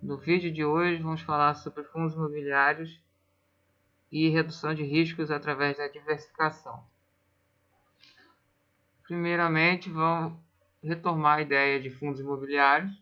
No vídeo de hoje vamos falar sobre fundos imobiliários e redução de riscos através da diversificação. Primeiramente, vamos retomar a ideia de fundos imobiliários.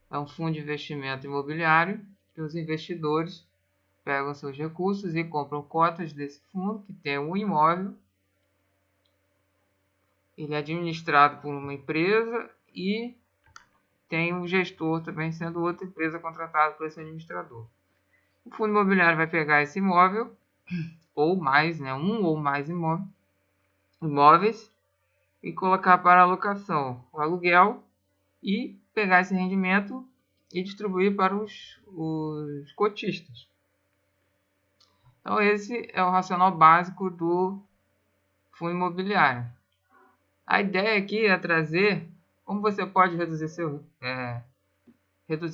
É um fundo de investimento imobiliário que os investidores pegam seus recursos e compram cotas desse fundo, que tem um imóvel. Ele é administrado por uma empresa e tem um gestor também, sendo outra empresa contratada por esse administrador. O fundo imobiliário vai pegar esse imóvel, ou mais, um ou mais imóveis, e colocar para alocação, o aluguel, e pegar esse rendimento e distribuir para os cotistas. Então esse é o racional básico do fundo imobiliário. A ideia aqui é trazer como você pode reduzir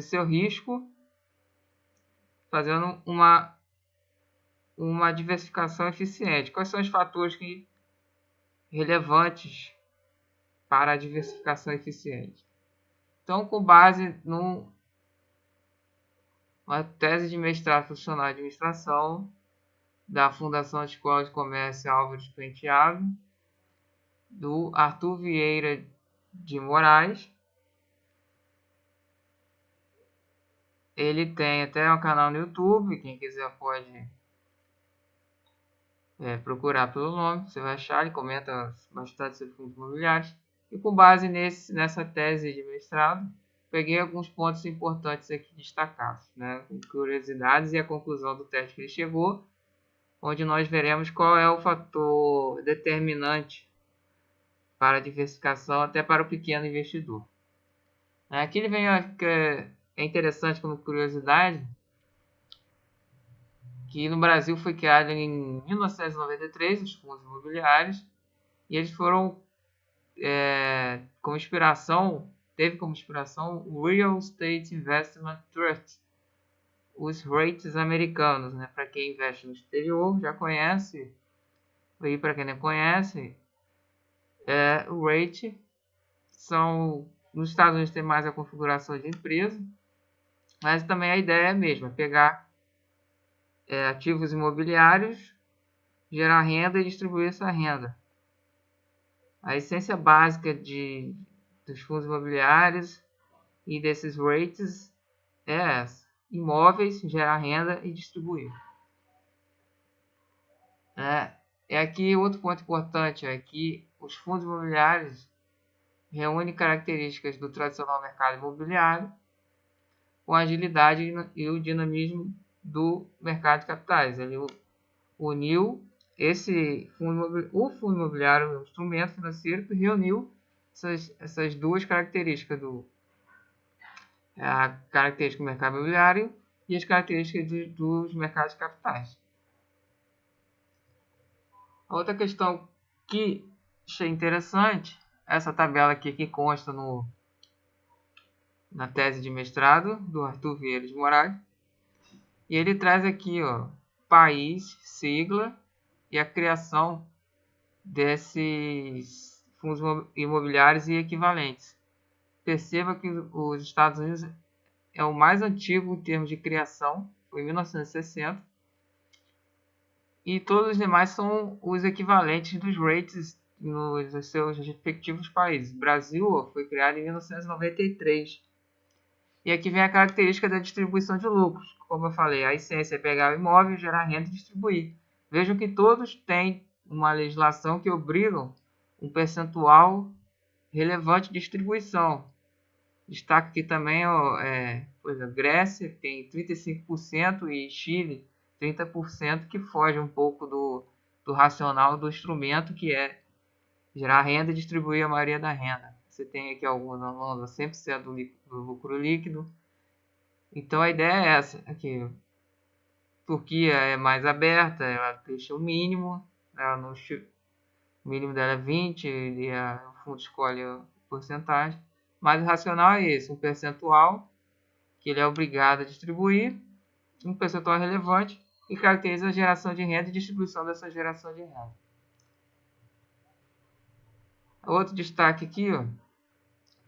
seu risco fazendo uma diversificação eficiente. Quais são os fatores relevantes para a diversificação eficiente? Então, com base numa tese de mestrado profissional em administração da Fundação Escola de Comércio Álvares Penteado, do Arthur Vieira de Moraes. Ele tem até um canal no YouTube, quem quiser pode procurar pelo nome, você vai achar, ele comenta bastante sobre fundos imobiliários. E com base nessa tese de mestrado, peguei alguns pontos importantes aqui destacados, com curiosidades e a conclusão do teste que ele chegou, onde nós veremos qual é o fator determinante para a diversificação até para o pequeno investidor. Aqui ele vem, que é interessante como curiosidade, que no Brasil foi criado em 1993 os fundos imobiliários, e eles foram como inspiração o Real Estate Investment Trust, os REITs americanos, para quem investe no exterior já conhece, e para quem não conhece, o REIT nos Estados Unidos tem mais a configuração de empresa, mas também a ideia é a mesma, pegar ativos imobiliários, gerar renda e distribuir essa renda. A essência básica dos fundos imobiliários e desses REITs é essa: imóveis, gerar renda e distribuir. Aqui outro ponto importante é que os fundos imobiliários reúnem características do tradicional mercado imobiliário com a agilidade e o dinamismo do mercado de capitais. Ele uniu o fundo imobiliário, um instrumento financeiro que reuniu essas duas características, a característica do mercado imobiliário e as características dos mercados de capitais. A outra questão que achei interessante, essa tabela aqui que consta na tese de mestrado do Arthur Vieira de Moraes, e ele traz aqui, país, sigla e a criação desses fundos imobiliários e equivalentes. Perceba que os Estados Unidos é o mais antigo em termos de criação, foi em 1960, e todos os demais são os equivalentes dos REITs nos seus respectivos países. O Brasil foi criado em 1993. E aqui vem a característica da distribuição de lucros. Como eu falei, a essência é pegar o imóvel, gerar renda e distribuir. Vejam que todos têm uma legislação que obriga um percentual relevante de distribuição. Destaque aqui também Grécia, que tem 35%, e Chile, 30%, que foge um pouco do racional do instrumento, que é gerar renda e distribuir a maioria da renda. Você tem aqui alguns na Holanda, 100% do lucro líquido. Então a ideia é essa aqui. Turquia é mais aberta, ela deixa o mínimo, o mínimo dela é 20 e o fundo escolhe a porcentagem. Mas o racional é esse, um percentual que ele é obrigado a distribuir, um percentual relevante, e caracteriza a geração de renda e distribuição dessa geração de renda. Outro destaque aqui,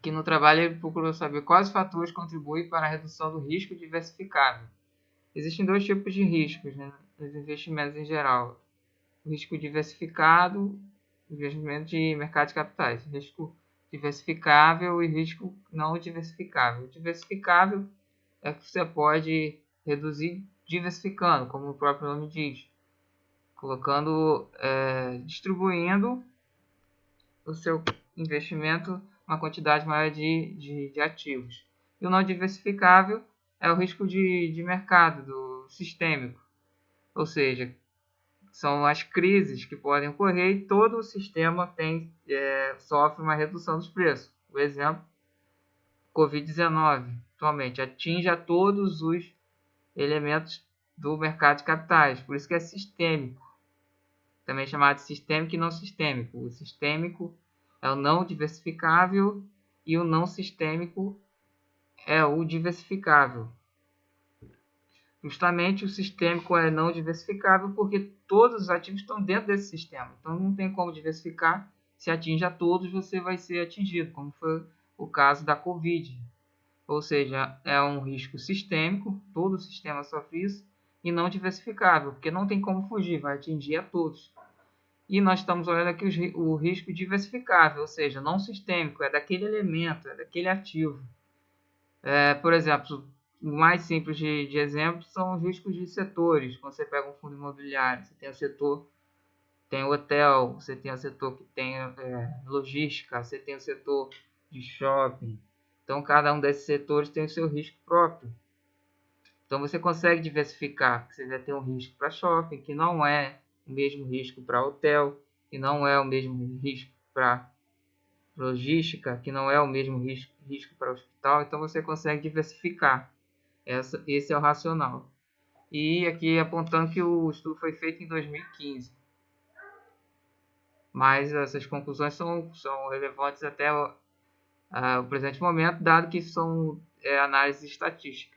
que no trabalho ele procurou saber quais fatores contribuem para a redução do risco diversificável. Existem dois tipos de riscos, né, nos investimentos em geral: o risco diversificado, investimento de mercado de capitais, risco diversificável e risco não diversificável. O diversificável é que você pode reduzir diversificando, como o próprio nome diz, colocando, distribuindo o seu investimento uma quantidade maior de ativos. E o não diversificável é o risco de mercado, do sistêmico, ou seja, são as crises que podem ocorrer e todo o sistema sofre uma redução dos preços. O exemplo, Covid-19, atualmente atinge a todos os elementos do mercado de capitais, por isso que é sistêmico, também chamado de sistêmico e não sistêmico. O sistêmico é o não diversificável e o não sistêmico é o diversificável. Justamente o sistêmico é não diversificável porque todos os ativos estão dentro desse sistema. Então não tem como diversificar. Se atinge a todos, você vai ser atingido, como foi o caso da Covid. Ou seja, é um risco sistêmico, todo o sistema sofre isso, e não diversificável, porque não tem como fugir, vai atingir a todos. E nós estamos olhando aqui o risco diversificável, ou seja, não sistêmico, é daquele elemento, é daquele ativo. Por exemplo, o mais simples de exemplo são os riscos de setores. Quando você pega um fundo imobiliário, você tem o setor, tem o hotel, você tem o setor que tem logística, você tem o setor de shopping. Então, cada um desses setores tem o seu risco próprio. Então, você consegue diversificar. Você vai ter um risco para shopping, que não é o mesmo risco para hotel, que não é o mesmo risco para logística, que não é o mesmo risco para hospital. Então, você consegue diversificar. Esse é o racional. E aqui apontando que o estudo foi feito em 2015. Mas essas conclusões são relevantes até o presente momento, dado que são análises estatísticas.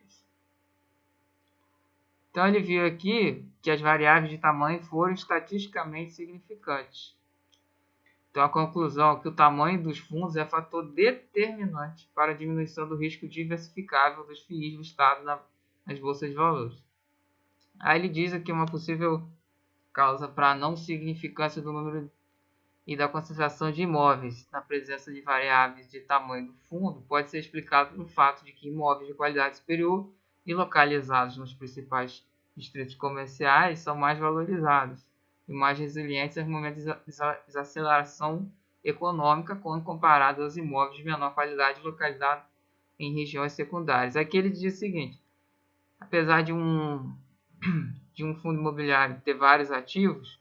Então ele viu aqui que as variáveis de tamanho foram estatisticamente significantes. Então a conclusão é que o tamanho dos fundos é fator determinante para a diminuição do risco diversificável dos FIIs listados nas bolsas de valores. Aí ele diz aqui uma possível causa para a não significância do número e da concentração de imóveis na presença de variáveis de tamanho do fundo pode ser explicado no fato de que imóveis de qualidade superior e localizados nos principais distritos comerciais são mais valorizados e mais resilientes aos momentos de desaceleração econômica quando comparados aos imóveis de menor qualidade localizados em regiões secundárias. Aqui ele diz o seguinte: apesar de um fundo imobiliário ter vários ativos,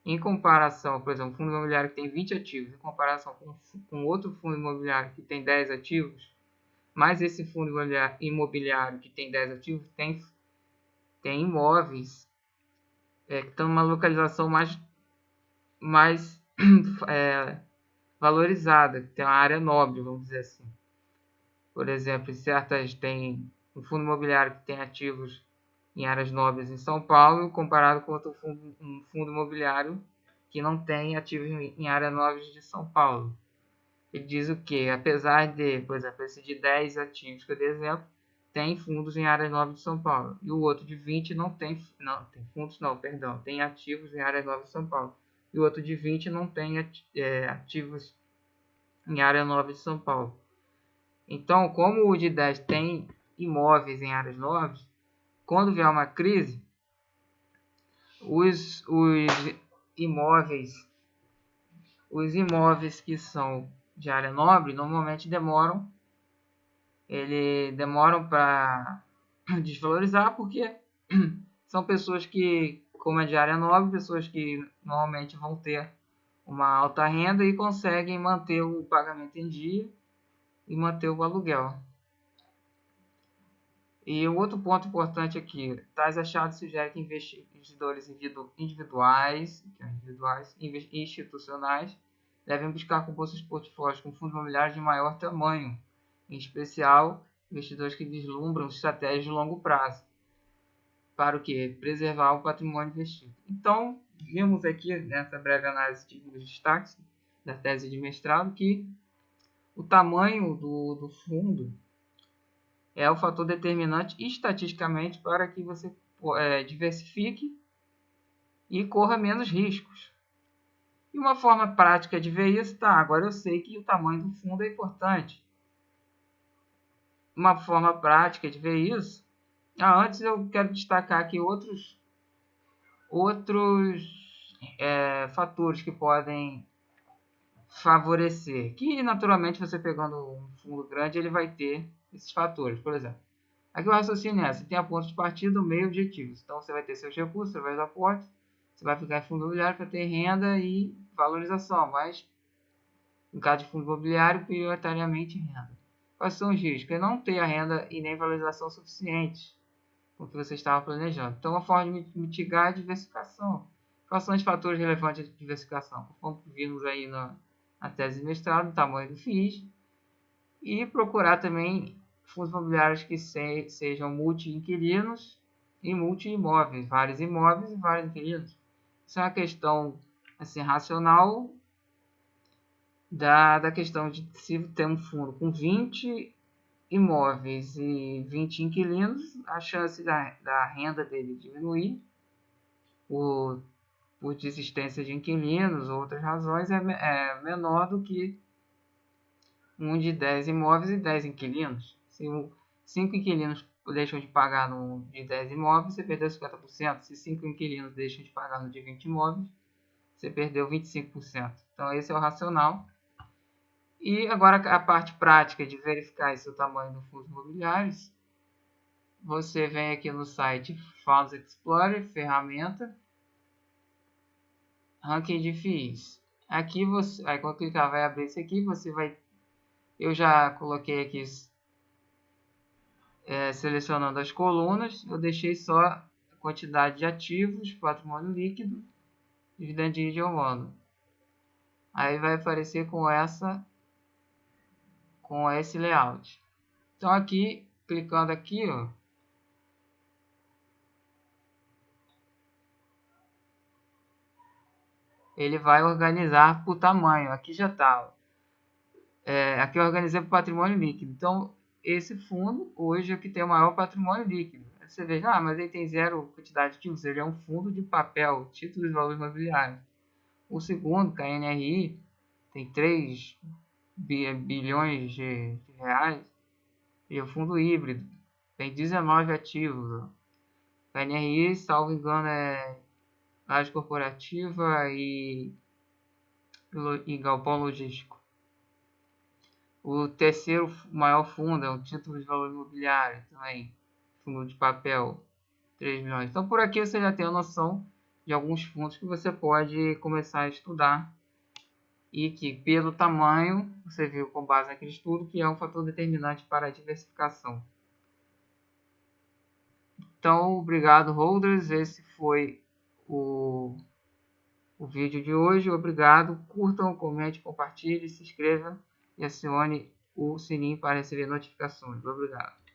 em comparação, por exemplo, um fundo imobiliário que tem 20 ativos, em comparação com outro fundo imobiliário que tem 10 ativos, mas esse fundo imobiliário que tem 10 ativos tem imóveis que estão numa localização mais valorizada, que tem uma área nobre, vamos dizer assim. Por exemplo, tem um fundo imobiliário que tem ativos em áreas nobres em São Paulo, comparado com um fundo imobiliário que não tem ativos em áreas nobres de São Paulo. Ele diz o que? Apesar de, por exemplo, esse de 10 ativos que eu dei exemplo, tem fundos em áreas nobres de São Paulo. E o outro de 20 tem ativos em áreas nobres de São Paulo. E o outro de 20 não tem ativos em área nobre de São Paulo. Então, como o de 10 tem imóveis em áreas nobres, quando vier uma crise, os imóveis que são de área nobre normalmente demoram para desvalorizar, porque são pessoas que, como é de área nobre, pessoas que normalmente vão ter uma alta renda e conseguem manter o pagamento em dia e manter o aluguel. E um outro ponto importante aqui, tais achados sugerem que investidores individuais e institucionais devem buscar bolsas de portfólios com fundos imobiliários de maior tamanho, em especial investidores que vislumbram estratégias de longo prazo, para o quê? Preservar o patrimônio investido. Então, vimos aqui nessa breve análise dos destaques da tese de mestrado que O tamanho do fundo é o fator determinante estatisticamente para que você diversifique e corra menos riscos. E uma forma prática de ver isso, tá, agora eu sei que o tamanho do fundo é importante. Uma forma prática de ver isso, antes eu quero destacar aqui outros fatores que podem favorecer, que naturalmente você pegando um fundo grande, ele vai ter esses fatores. Por exemplo, aqui o raciocínio é, você tem a ponto de partida, o meio e objetivos. Então você vai ter seus recursos, você vai dar aportes, você vai ficar em fundo imobiliário para ter renda e valorização, mas no caso de fundo imobiliário, prioritariamente renda. Quais são os riscos? É não ter a renda e nem valorização suficientes com o que você estava planejando. Então, uma forma de mitigar é a diversificação. Quais são os fatores relevantes de diversificação? Conforme vimos aí na tese de mestrado, o tamanho do FIIs, e procurar também fundos imobiliários que sejam multi-inquilinos e multi-imóveis, vários imóveis e vários inquilinos. Isso é uma questão assim, racional da questão de se ter um fundo com 20 imóveis e 20 inquilinos, a chance da renda dele diminuir por desistência de inquilinos ou outras razões é menor do que um de 10 imóveis e 10 inquilinos. Se 5 inquilinos deixam de pagar no de 10 imóveis, você perdeu 50%. Se 5 inquilinos deixam de pagar no de 20 imóveis, você perdeu 25%. Então esse é o racional. E agora a parte prática de verificar esse o tamanho do fundo imobiliários. Você vem aqui no site Funds Explorer, ferramenta, ranking de FIIs. Aqui você, aí quando clicar vai abrir isso aqui, você vai, eu já coloquei aqui selecionando as colunas, eu deixei só a quantidade de ativos, patrimônio líquido, dividend yield ao ano. Aí vai aparecer com esse layout. Então aqui, clicando aqui, ó, ele vai organizar por tamanho. Aqui já está. Aqui eu organizei por patrimônio líquido. Então, esse fundo hoje é o que tem o maior patrimônio líquido. Aí você vê, mas ele tem zero quantidade de ativos. Ele é um fundo de papel, títulos de valor imobiliário. O segundo, KNRI, tem 3 bilhões de reais. E o fundo híbrido tem 19 ativos. O KNRI, salvo engano, é laje corporativa e galpão logístico. O terceiro maior fundo é o título de valor imobiliário, também fundo de papel, 3 milhões. Então por aqui você já tem a noção de alguns fundos que você pode começar a estudar e que pelo tamanho, você viu com base naquele estudo, que é um fator determinante para a diversificação. Então, obrigado holders, esse foi o vídeo de hoje. Obrigado, curtam, comente, compartilhe, se inscrevam e acione o sininho para receber notificações. Obrigado.